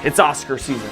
It's Oscar season,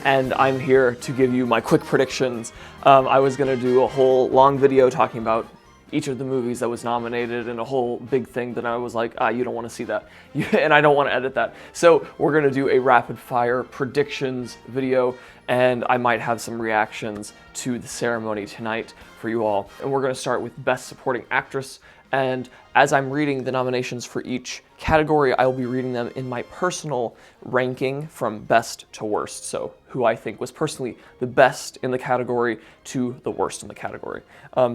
and I'm here to give you my quick predictions. I was going to do a whole long video talking about each of the movies that was nominated and a whole big thing, that I was like, you don't want to see that, and I don't want to edit that. So we're going to do a rapid fire predictions video, and I might have some reactions to the ceremony tonight for you all. And we're going to start with Best Supporting Actress. And as I'm reading the nominations for each category, I will be reading them in my personal ranking from best to worst. So who I think was personally the best in the category to the worst in the category.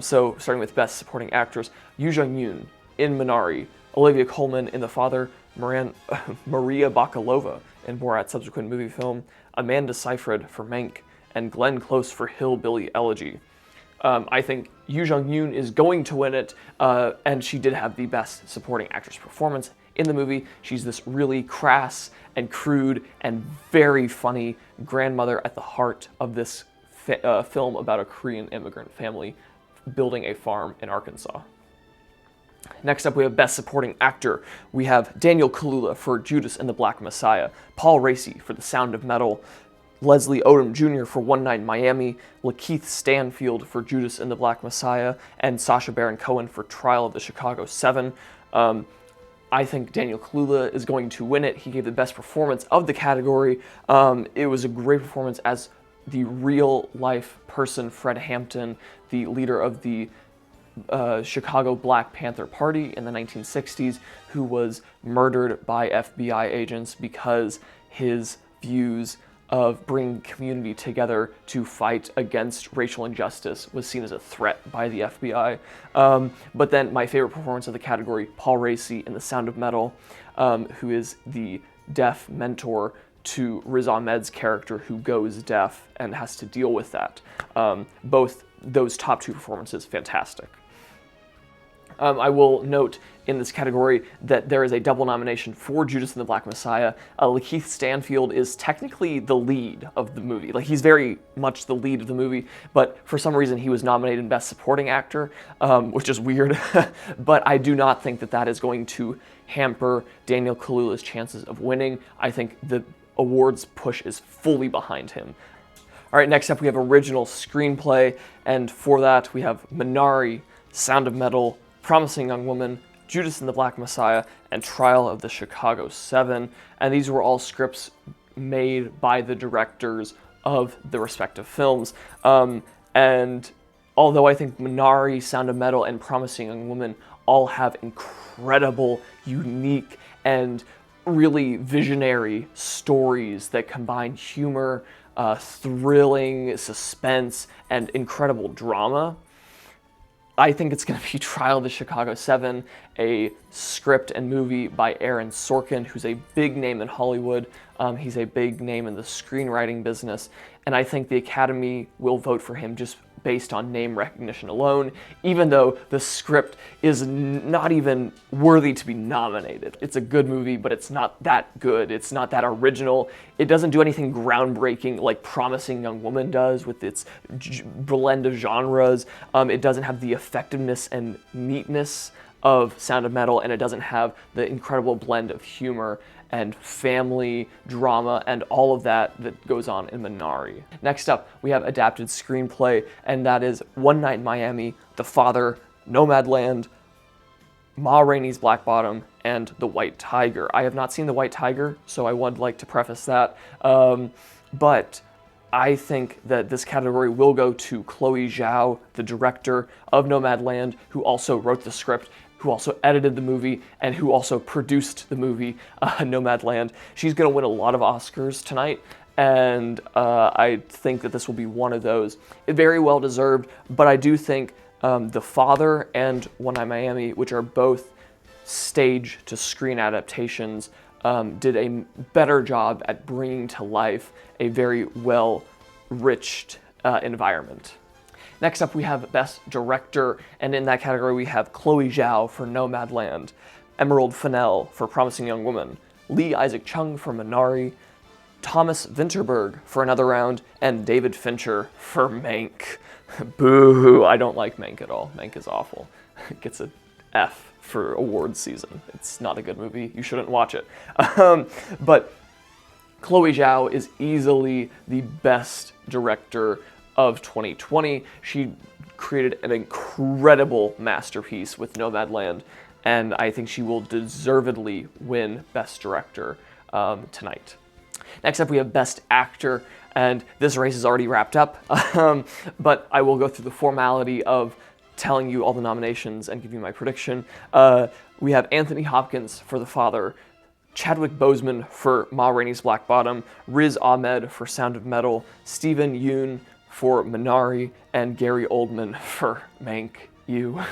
So starting with Best Supporting Actress, Yuh-jung in Minari, Olivia Colman in The Father, Maria Bakalova in Borat's subsequent movie film, Amanda Seyfried for Mank, and Glenn Close for Hillbilly Elegy. I think Yuh-jung is going to win it, and she did have the best supporting actress performance in the movie. She's this really crass and crude and very funny grandmother at the heart of this film about a Korean immigrant family building a farm in Arkansas. Next up, we have Best Supporting Actor. We have Daniel Kaluuya for Judas and the Black Messiah, Paul Raci for The Sound of Metal, Leslie Odom Jr. for One Night in Miami, Lakeith Stanfield for Judas and the Black Messiah, and Sacha Baron Cohen for Trial of the Chicago 7. I think Daniel Kaluuya is going to win it. He gave the best performance of the category. It was a great performance as the real-life person, Fred Hampton, the leader of the Chicago Black Panther Party in the 1960s, who was murdered by FBI agents because his views of bringing community together to fight against racial injustice was seen as a threat by the FBI. But then my favorite performance of the category, Paul Raci in The Sound of Metal, who is the deaf mentor to Riz Ahmed's character who goes deaf and has to deal with that. Both those top two performances, fantastic. I will note in this category that there is a double nomination for Judas and the Black Messiah. Lakeith Stanfield is technically the lead of the movie. Like, he's very much the lead of the movie, but for some reason he was nominated in Best Supporting Actor, which is weird. But I do not think that that is going to hamper Daniel Kaluuya's chances of winning. I think the awards push is fully behind him. All right, next up we have Original Screenplay, and for that we have Minari, Sound of Metal, Promising Young Woman, Judas and the Black Messiah, and Trial of the Chicago 7. And these were all scripts made by the directors of the respective films. And although I think Minari, Sound of Metal, and Promising Young Woman all have incredible, unique, and really visionary stories that combine humor, thrilling suspense, and incredible drama, I think it's going to be Trial of the Chicago 7, a script and movie by Aaron Sorkin, who's a big name in Hollywood. He's a big name in the screenwriting business, and I think the Academy will vote for him just based on name recognition alone, even though the script is not even worthy to be nominated. It's a good movie, but it's not that good. It's not that original. It doesn't do anything groundbreaking like Promising Young Woman does with its blend of genres. It doesn't have the effectiveness and neatness of Sound of Metal, and it doesn't have the incredible blend of humor and family drama and all of that goes on in Minari. Next up, we have Adapted Screenplay, and that is One Night in Miami, The Father, Nomadland, Ma Rainey's Black Bottom, and The White Tiger. I have not seen The White Tiger, so I would like to preface that. But I think that this category will go to Chloé Zhao, the director of Nomadland, who also wrote the script, who also edited the movie, and who also produced the movie, Nomadland. She's gonna win a lot of Oscars tonight, and I think that this will be one of those. Very well deserved, but I do think The Father and One Night in Miami, which are both stage to screen adaptations, did a better job at bringing to life a very well-riched environment. Next up, we have Best Director, and in that category we have Chloé Zhao for Nomadland, Emerald Fennell for Promising Young Woman, Lee Isaac Chung for Minari, Thomas Vinterberg for Another Round, and David Fincher for Mank. Boo! I don't like Mank at all. Mank is awful. It gets a F for awards season. It's not a good movie. You shouldn't watch it. But Chloé Zhao is easily the best director of 2020. She created an incredible masterpiece with Nomadland, and I think she will deservedly win Best Director tonight. Next up, we have Best Actor, and this race is already wrapped up, but I will go through the formality of telling you all the nominations and give you my prediction. We have Anthony Hopkins for The Father, Chadwick Boseman for Ma Rainey's Black Bottom, Riz Ahmed for Sound of Metal, Stephen Youn for Minari, and Gary Oldman for Mank. You.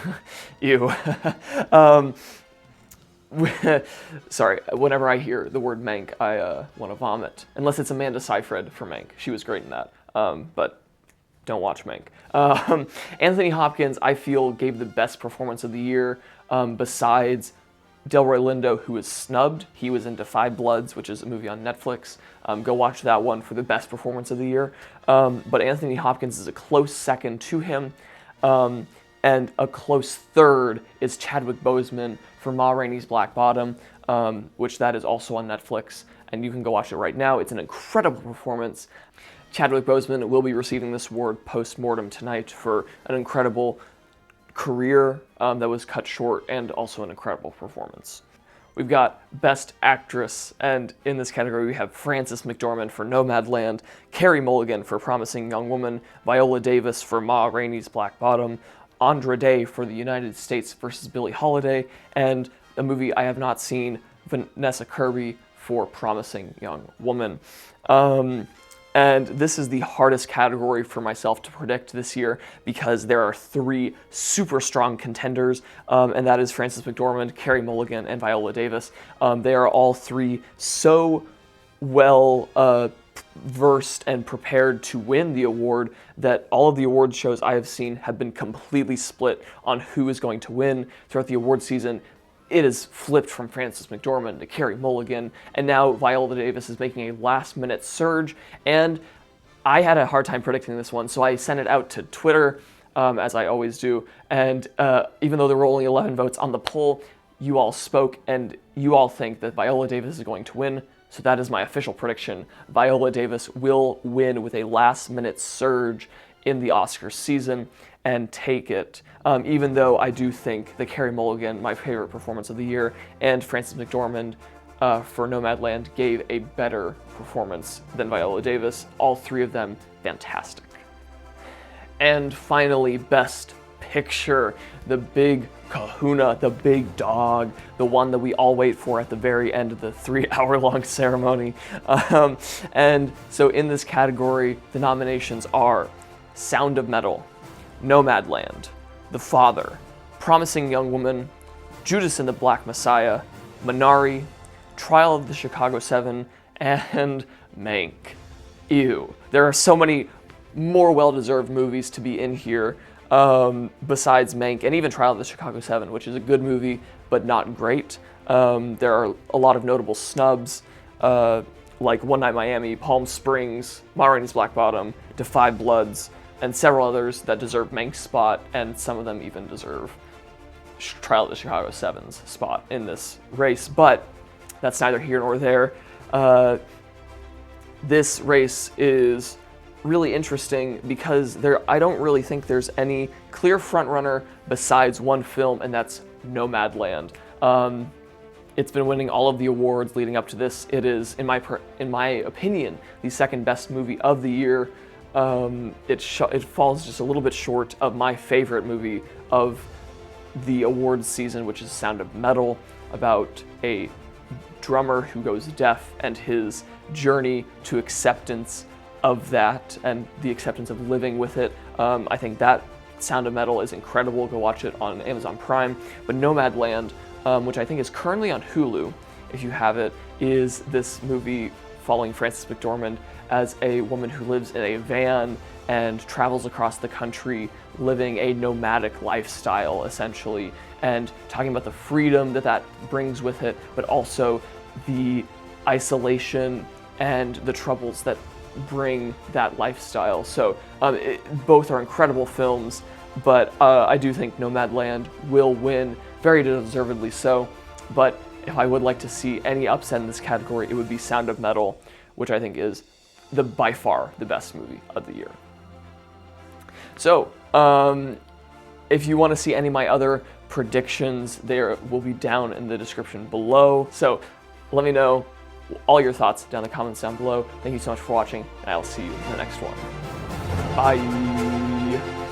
Sorry, whenever I hear the word Mank, I want to vomit. Unless it's Amanda Seyfried for Mank. She was great in that, but don't watch Mank. Anthony Hopkins, I feel, gave the best performance of the year, besides Delroy Lindo, who was snubbed. He was in Defy Bloods, which is a movie on Netflix. Go watch that one for the best performance of the year. But Anthony Hopkins is a close second to him. And a close third is Chadwick Boseman for Ma Rainey's Black Bottom, which that is also on Netflix, and you can go watch it right now. It's an incredible performance. Chadwick Boseman will be receiving this award post-mortem tonight for an incredible career that was cut short, and also an incredible performance. We've got Best Actress, and in this category we have Frances McDormand for Nomadland, Carey Mulligan for Promising Young Woman, Viola Davis for Ma Rainey's Black Bottom, Andra Day for The United States versus Billie Holiday, and a movie I have not seen, Vanessa Kirby for Promising Young Woman. And this is the hardest category for myself to predict this year because there are three super strong contenders, and that is Frances McDormand, Carey Mulligan, and Viola Davis. They are all three so well versed and prepared to win the award that all of the award shows I have seen have been completely split on who is going to win throughout the award season. It is flipped from Frances McDormand to Carey Mulligan, and now Viola Davis is making a last-minute surge, and I had a hard time predicting this one, so I sent it out to Twitter, as I always do, and even though there were only 11 votes on the poll, you all spoke, and you all think that Viola Davis is going to win, so that is my official prediction. Viola Davis will win with a last-minute surge in the Oscars season and take it, even though I do think that Carey Mulligan, my favorite performance of the year, and Frances McDormand for Nomadland gave a better performance than Viola Davis. All three of them fantastic. And finally, Best Picture, the big kahuna, the big dog, the one that we all wait for at the very end of the 3-hour-long ceremony. And so in this category, the nominations are Sound of Metal, Nomadland, The Father, Promising Young Woman, Judas and the Black Messiah, Minari, Trial of the Chicago 7, and Mank. Ew. There are so many more well-deserved movies to be in here besides Mank, and even Trial of the Chicago 7, which is a good movie, but not great. There are a lot of notable snubs, like One Night Miami, Palm Springs, Ma Rainey's Black Bottom, Defy Bloods, and several others that deserve Mank's spot, and some of them even deserve Trial of the Chicago 7's spot in this race, but that's neither here nor there. This race is really interesting because I don't really think there's any clear frontrunner besides one film, and that's Nomadland. It's been winning all of the awards leading up to this. It is, in my opinion, the second best movie of the year. It falls just a little bit short of my favorite movie of the awards season, which is Sound of Metal, about a drummer who goes deaf and his journey to acceptance of that and the acceptance of living with it. I think that Sound of Metal is incredible. Go watch it on Amazon Prime. But Nomadland, which I think is currently on Hulu, if you have it, is this movie following Frances McDormand as a woman who lives in a van and travels across the country living a nomadic lifestyle, essentially, and talking about the freedom that brings with it, but also the isolation and the troubles that bring that lifestyle. So both are incredible films, but I do think Nomadland will win, very deservedly so. But if I would like to see any upset in this category, it would be Sound of Metal, which I think is by far the best movie of the year. So, if you want to see any of my other predictions, they will be down in the description below. So let me know all your thoughts down in the comments down below. Thank you so much for watching, and I'll see you in the next one. Bye.